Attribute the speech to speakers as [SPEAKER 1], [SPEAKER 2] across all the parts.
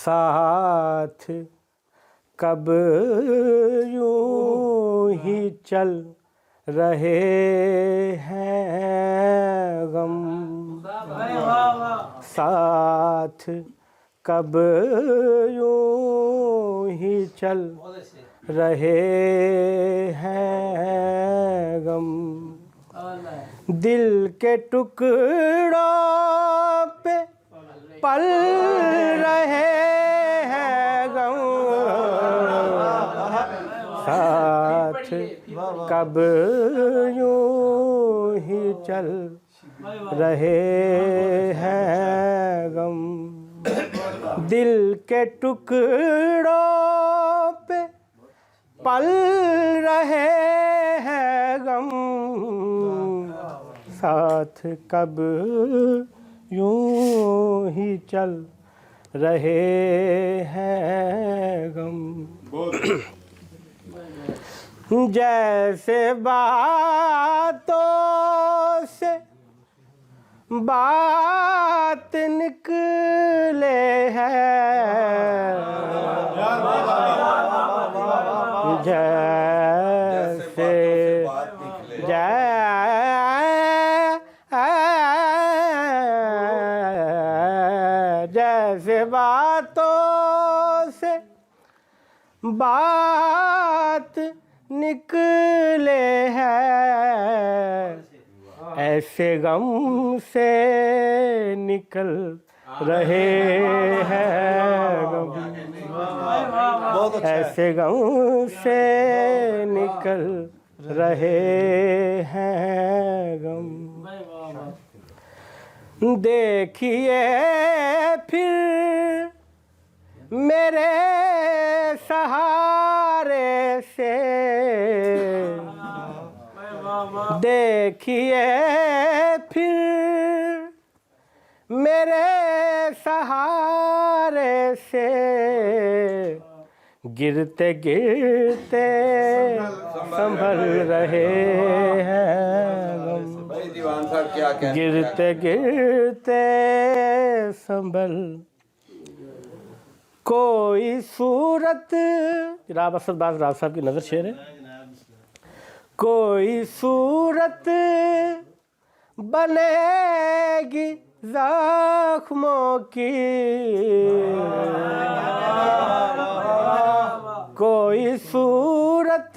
[SPEAKER 1] साथ कब यूं ही चल रहे हैं गम, साथ कब यूं ही चल रहे हैं गम, दिल के टुकड़ों पे पल रहे हैं गम, साथ कब यूं ही चल रहे हैं गम, दिल के टुकड़ों पे पल रहे हैं गम, साथ कब यूं ही चल रहे हैं गम। जैसे बातों से बात निकले हैं, जैसे जैसे बातों से बात निकले हैं, ऐसे गम से निकल रहे हैं गम, ऐसे गम से निकल रहे हैं गम। देखिए फिर मेरे सहारे से, देखिए फिर मेरे सहारे से, गिरते गिरते संभल रहे हैं गम, गिरते गिरते संभल। कोई सूरत, राव असद बाज़ राव साहब की नज़र शेर है। कोई सूरत बनेगी ज़ख्मों की, कोई सूरत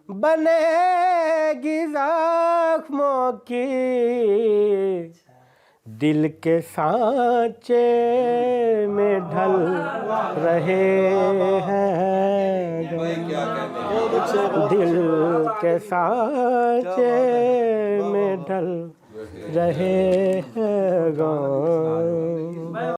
[SPEAKER 1] बनेगी ज़ख्मों की, दिल के सांचे में ढल रहे हैं गम, दिल के सांचे में ढल रहे हैं गम।